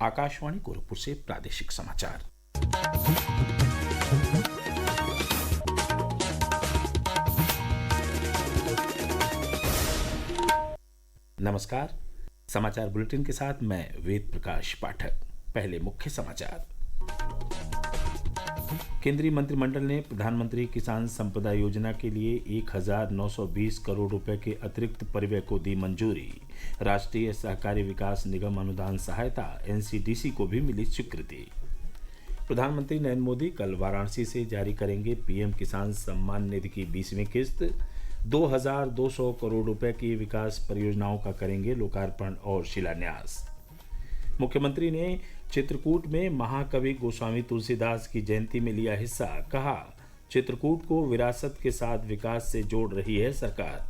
आकाशवाणी गोरखपुर से प्रादेशिक समाचार। नमस्कार। समाचार बुलेटिन के साथ मैं वेद प्रकाश पाठक। पहले मुख्य समाचार। केंद्रीय मंत्रिमंडल ने प्रधानमंत्री किसान संपदा योजना के लिए 1920 करोड़ रुपए के अतिरिक्त परिव्यय को दी मंजूरी। राष्ट्रीय सहकारी विकास निगम अनुदान सहायता एनसीडीसी को भी मिली स्वीकृति। प्रधानमंत्री नरेंद्र मोदी कल वाराणसी से जारी करेंगे पीएम किसान सम्मान निधि की 20वीं किस्त। 2200 करोड़ रुपए की विकास परियोजनाओं का करेंगे लोकार्पण और शिलान्यास। मुख्यमंत्री ने चित्रकूट में महाकवि गोस्वामी तुलसीदास की जयंती में लिया हिस्सा। कहा, चित्रकूट को विरासत के साथ विकास से जोड़ रही है सरकार।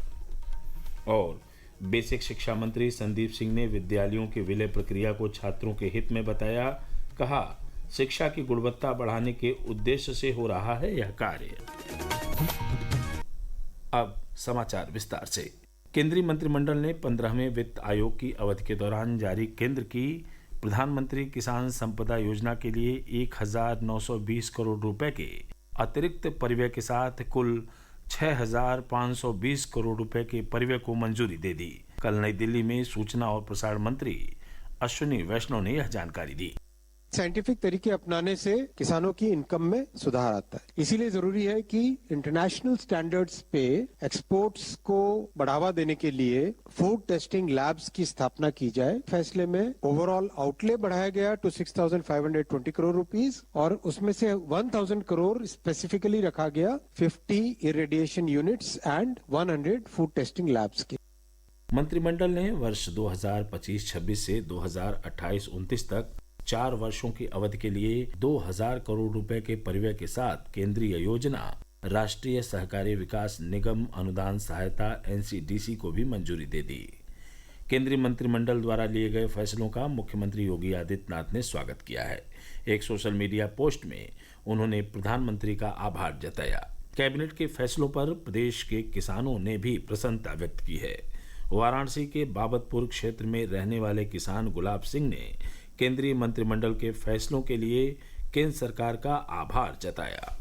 और बेसिक शिक्षा मंत्री संदीप सिंह ने विद्यालयों की विलय प्रक्रिया को छात्रों के हित में बताया। कहा, शिक्षा की गुणवत्ता बढ़ाने के उद्देश्य से हो रहा है यह कार्य। अब समाचार विस्तार से। केंद्रीय मंत्रिमंडल ने 15वें वित्त आयोग की अवधि के दौरान जारी केंद्र की प्रधानमंत्री किसान संपदा योजना के लिए 1920 करोड़ रुपए के अतिरिक्त परिव्यय के साथ कुल 6520 करोड़ रुपए के परिव्यय को मंजूरी दे दी। कल नई दिल्ली में सूचना और प्रसारण मंत्री अश्विनी वैष्णव ने यह जानकारी दी। साइंटिफिक तरीके अपनाने से किसानों की इनकम में सुधार आता है। इसीलिए जरूरी है कि इंटरनेशनल स्टैंडर्ड्स पे एक्सपोर्ट्स को बढ़ावा देने के लिए फूड टेस्टिंग लैब्स की स्थापना की जाए। फैसले में ओवरऑल आउटले बढ़ाया गया टू 6520 करोड़ रुपीस और उसमें से 1000 करोड़ स्पेसिफिकली रखा गया 50 irradiation units and 100 food testing labs के। मंत्रिमंडल ने वर्ष 2025-26 से 2028-29 तक 4 वर्षों की अवधि के लिए 2000 करोड़ रुपए के परिव्यय के साथ केंद्रीय योजना राष्ट्रीय सहकारी विकास निगम अनुदान सहायता एनसीडीसी को भी मंजूरी दे दी। केंद्रीय मंत्रिमंडल द्वारा लिए गए फैसलों का मुख्यमंत्री योगी आदित्यनाथ ने स्वागत किया है। एक सोशल मीडिया पोस्ट में उन्होंने प्रधानमंत्री का आभार जताया। कैबिनेट के फैसलों पर प्रदेश के किसानों ने भी प्रसन्नता व्यक्त की है। वाराणसी के बाबतपुर क्षेत्र में रहने वाले किसान गुलाब सिंह ने केंद्रीय मंत्रिमंडल के फैसलों के लिए केंद्र सरकार का आभार जताया।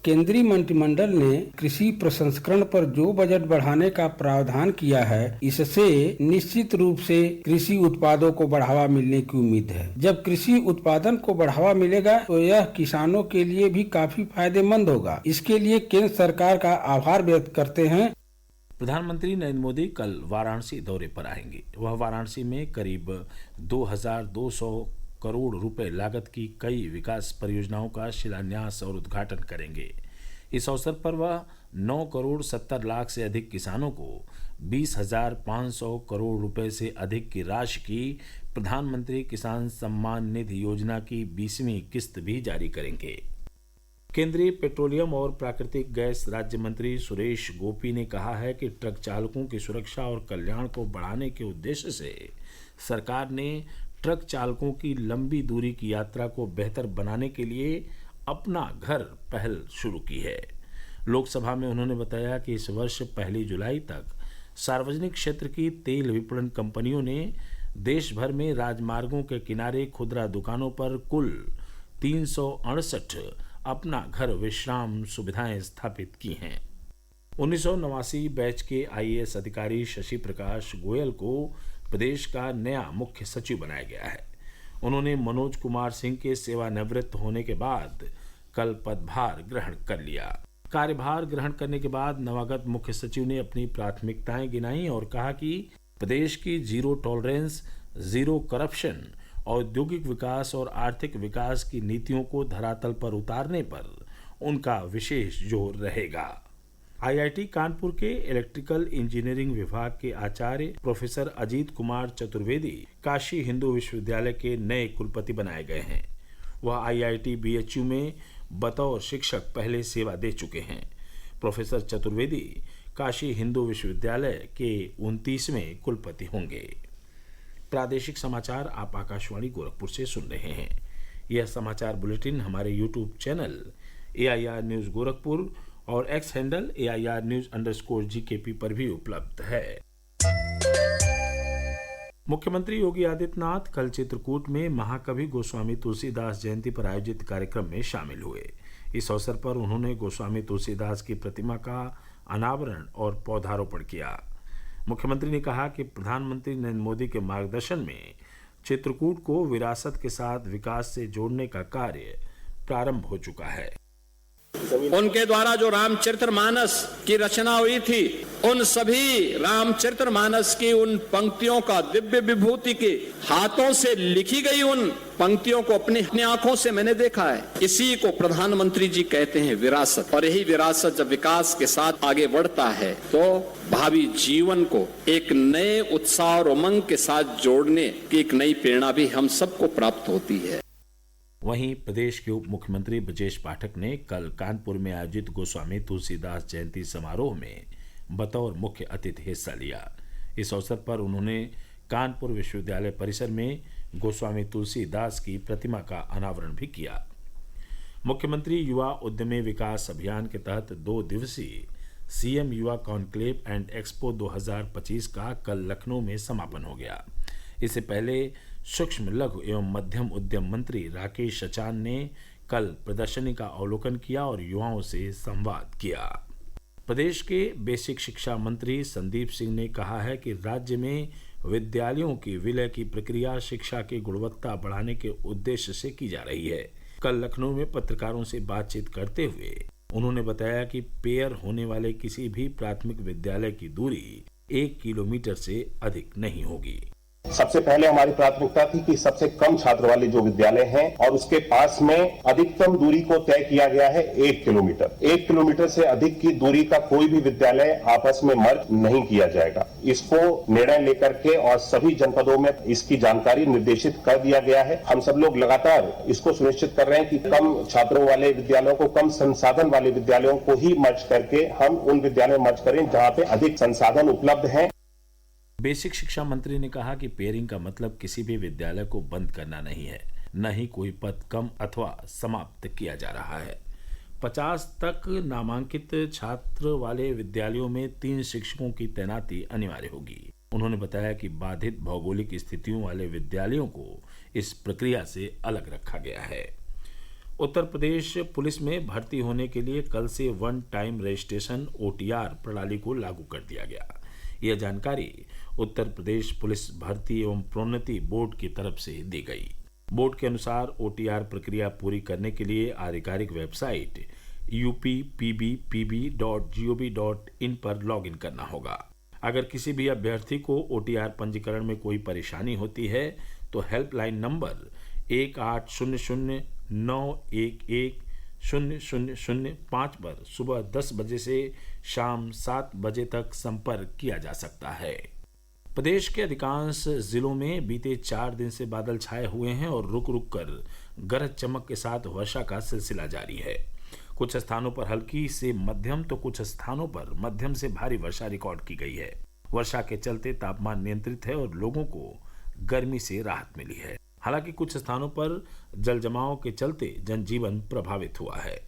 केंद्रीय मंत्रिमंडल ने कृषि प्रसंस्करण पर जो बजट बढ़ाने का प्रावधान किया है, इससे निश्चित रूप से कृषि उत्पादों को बढ़ावा मिलने की उम्मीद है। जब कृषि उत्पादन को बढ़ावा मिलेगा तो यह किसानों के लिए भी काफी फायदेमंद होगा। इसके लिए केंद्र सरकार का आभार व्यक्त करते हैं। प्रधानमंत्री नरेंद्र मोदी कल वाराणसी दौरे पर आएंगे। वह वाराणसी में करीब 2200 करोड़ रुपए लागत की कई विकास परियोजनाओं का शिलान्यास और उद्घाटन करेंगे। इस अवसर पर वह 9 करोड़ 70 लाख से अधिक किसानों को 20,500 करोड़ रुपए से अधिक की राशि की प्रधानमंत्री किसान सम्मान निधि योजना की 20वीं किस्त भी जारी करेंगे। केंद्रीय पेट्रोलियम और प्राकृतिक गैस राज्य मंत्री सुरेश गोपी ने कहा है कि ट्रक चालकों की सुरक्षा और कल्याण को बढ़ाने के उद्देश्य से सरकार ने ट्रक चालकों की लंबी दूरी की यात्रा को बेहतर बनाने के लिए अपना घर पहल शुरू की है। लोकसभा में उन्होंने बताया कि इस वर्ष 1 जुलाई तक सार्वजनिक क्षेत्र की तेल विपणन कंपनियों ने देश भर में राजमार्गों के किनारे खुदरा दुकानों पर कुल 368 अपना घर विश्राम सुविधाएं स्थापित की हैं। 1989 बैच के आईएएस अधिकारी शशि प्रकाश गोयल को प्रदेश का नया मुख्य सचिव बनाया गया है। उन्होंने मनोज कुमार सिंह के सेवानिवृत्त होने के बाद कल पदभार ग्रहण कर लिया। कार्यभार ग्रहण करने के बाद नवागत मुख्य सचिव ने अपनी प्राथमिकताएं गिनाई और कहा कि प्रदेश की जीरो टॉलरेंस, जीरो करप्शन, औद्योगिक विकास और आर्थिक विकास की नीतियों को धरातल पर उतारने पर उनका विशेष जोर रहेगा। आईआईटी कानपुर के इलेक्ट्रिकल इंजीनियरिंग विभाग के आचार्य प्रोफेसर अजीत कुमार चतुर्वेदी काशी हिंदू विश्वविद्यालय के नए कुलपति बनाए गए हैं। वह आईआईटी बीएचयू में बतौर शिक्षक पहले सेवा दे चुके हैं। प्रोफेसर चतुर्वेदी काशी हिंदू विश्वविद्यालय के 29वें कुलपति होंगे। प्रादेशिक समाचार आप आकाशवाणी गोरखपुर से सुन रहे हैं। यह समाचार बुलेटिन हमारे YouTube channel AIR news Gorakhpur और एक्स हैंडल AIR न्यूज़_GKP पर भी उपलब्ध है। मुख्यमंत्री योगी आदित्यनाथ कल चित्रकूट में महाकवि गोस्वामी तुलसीदास जयंती पर आयोजित कार्यक्रम में शामिल हुए। इस अवसर पर उन्होंने गोस्वामी तुलसीदास की प्रतिमा का अनावरण और पौधारोपण किया। मुख्यमंत्री ने कहा कि प्रधानमंत्री नरेंद्र मोदी के मार्गदर्शन में चित्रकूट को विरासत के साथ विकास से जोड़ने का कार्य प्रारंभ हो चुका है। उनके द्वारा जो रामचरितमानस की रचना हुई थी, उन सभी रामचरितमानस की उन पंक्तियों का दिव्य विभूति के हाथों से लिखी गई उन पंक्तियों को अपनी आंखों से मैंने देखा है। इसी को प्रधानमंत्री जी कहते हैं विरासत। और यही विरासत जब विकास के साथ आगे बढ़ता है तो भावी जीवन को एक नए उत्साह और उमंग के साथ जोड़ने की एक नई प्रेरणा भी हम सबको प्राप्त होती है। वहीं प्रदेश के उप मुख्यमंत्री ब्रजेश पाठक ने कल कानपुर में आयोजित गोस्वामी तुलसीदास जयंती समारोह में बतौर मुख्य अतिथि हिस्सा लिया। इस अवसर पर उन्होंने कानपुर विश्वविद्यालय परिसर में गोस्वामी तुलसीदास की प्रतिमा का अनावरण भी किया। मुख्यमंत्री युवा उद्यमी विकास अभियान के तहत 2 दिवसीय सीएम युवा कॉन्क्लेव एंड एक्सपो 2025 का कल लखनऊ में समापन हो गया। इससे पहले सूक्ष्म लघु एवं मध्यम उद्यम मंत्री राकेश अचान ने कल प्रदर्शनी का अवलोकन किया और युवाओं से संवाद किया। प्रदेश के बेसिक शिक्षा मंत्री संदीप सिंह ने कहा है कि राज्य में विद्यालयों की विलय की प्रक्रिया शिक्षा की गुणवत्ता बढ़ाने के उद्देश्य से की जा रही है। कल लखनऊ में पत्रकारों से बातचीत करते हुए उन्होंने बताया कि पेयर होने वाले किसी भी प्राथमिक विद्यालय की दूरी 1 किलोमीटर से अधिक नहीं होगी। सबसे पहले हमारी प्राथमिकता थी कि सबसे कम छात्र वाले जो विद्यालय हैं और उसके पास में अधिकतम दूरी को तय किया गया है 1 किलोमीटर। 1 किलोमीटर से अधिक की दूरी का कोई भी विद्यालय आपस में मर्ज नहीं किया जाएगा। इसको निर्णय लेकर के और सभी जनपदों में इसकी जानकारी निर्देशित कर दिया गया है। हम सब लोग लगातार इसको सुनिश्चित कर रहे हैं कि कम छात्रों वाले विद्यालयों को, कम संसाधन वाले विद्यालयों को ही मर्ज करके हम उन विद्यालयों में मर्ज करें जहां पे अधिक संसाधन उपलब्ध हैं। बेसिक शिक्षा मंत्री ने कहा कि पेयरिंग का मतलब किसी भी विद्यालय को बंद करना नहीं है, न ही कोई पद कम अथवा समाप्त किया जा रहा है। 50 तक नामांकित छात्र वाले विद्यालयों में 3 शिक्षकों की तैनाती अनिवार्य होगी। उन्होंने बताया कि बाधित भौगोलिक स्थितियों वाले विद्यालयों को इस प्रक्रिया से अलग रखा गया है। उत्तर प्रदेश पुलिस में भर्ती होने के लिए कल से 1 टाइम रजिस्ट्रेशन OTR प्रणाली को लागू कर दिया गया। यह जानकारी उत्तर प्रदेश पुलिस भर्ती एवं प्रोन्नति बोर्ड की तरफ से दी गई। बोर्ड के अनुसार OTR प्रक्रिया पूरी करने के लिए आधिकारिक वेबसाइट uppbpb.gov.in पर लॉगिन करना होगा। अगर किसी भी अभ्यर्थी को OTR पंजीकरण में कोई परेशानी होती है तो हेल्पलाइन नंबर 1800-911-0005 पर सुबह 10 बजे से शाम 7 बजे तक संपर्क किया जा सकता है। प्रदेश के अधिकांश जिलों में बीते 4 दिन से बादल छाए हुए हैं और रुक रुक कर गरज चमक के साथ वर्षा का सिलसिला जारी है। कुछ स्थानों पर हल्की से मध्यम तो कुछ स्थानों पर मध्यम से भारी वर्षा रिकॉर्ड की गई है। वर्षा के चलते तापमान नियंत्रित है और लोगों को गर्मी से राहत मिली है। हालांकि कुछ स्थानों पर जल जमाव के चलते जनजीवन प्रभावित हुआ है।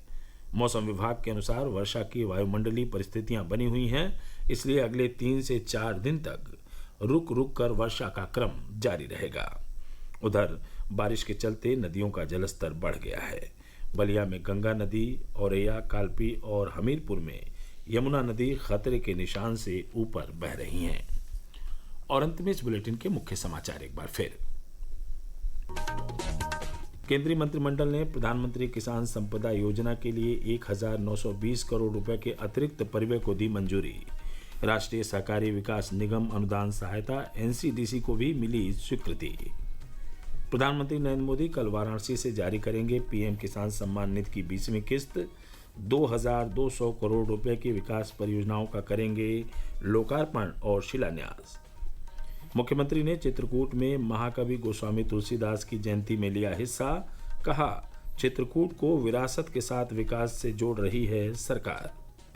मौसम विभाग के अनुसार वर्षा की वायुमंडलीय परिस्थितियां बनी हुई हैं, इसलिए अगले 3 से 4 दिन तक रुक रुक कर वर्षा का क्रम जारी रहेगा। उधर बारिश के चलते नदियों का जलस्तर बढ़ गया है। बलिया में गंगा नदी, औरैया, कालपी और हमीरपुर में यमुना नदी खतरे के निशान से ऊपर बह रही हैं। और अंत में इस बुलेटिन के मुख्य समाचार एक बार फिर। केंद्रीय मंत्रिमंडल ने प्रधानमंत्री किसान संपदा योजना के लिए 1920 करोड़ रुपए के अतिरिक्त परिव्यय को दी मंजूरी। राष्ट्रीय सहकारी विकास निगम अनुदान सहायता NCDC को भी मिली स्वीकृति। प्रधानमंत्री नरेंद्र मोदी कल वाराणसी से जारी करेंगे PM किसान सम्मान निधि की 20वीं किस्त। 2200 करोड़ रुपए की विकास परियोजनाओं का करेंगे लोकार्पण और शिलान्यास। मुख्यमंत्री ने चित्रकूट में महाकवि गोस्वामी तुलसीदास की जयंती में लिया हिस्सा। कहा, चित्रकूट को विरासत के साथ विकास से जोड़ रही है सरकार।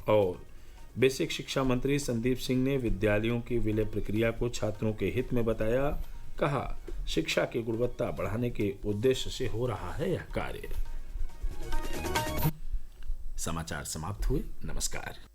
और बेसिक शिक्षा मंत्री संदीप सिंह ने विद्यालयों की विलय प्रक्रिया को छात्रों के हित में बताया। कहा, शिक्षा की गुणवत्ता बढ़ाने के उद्देश्य से हो रहा है यह कार्य। समाचार समाप्त हुए। नमस्कार।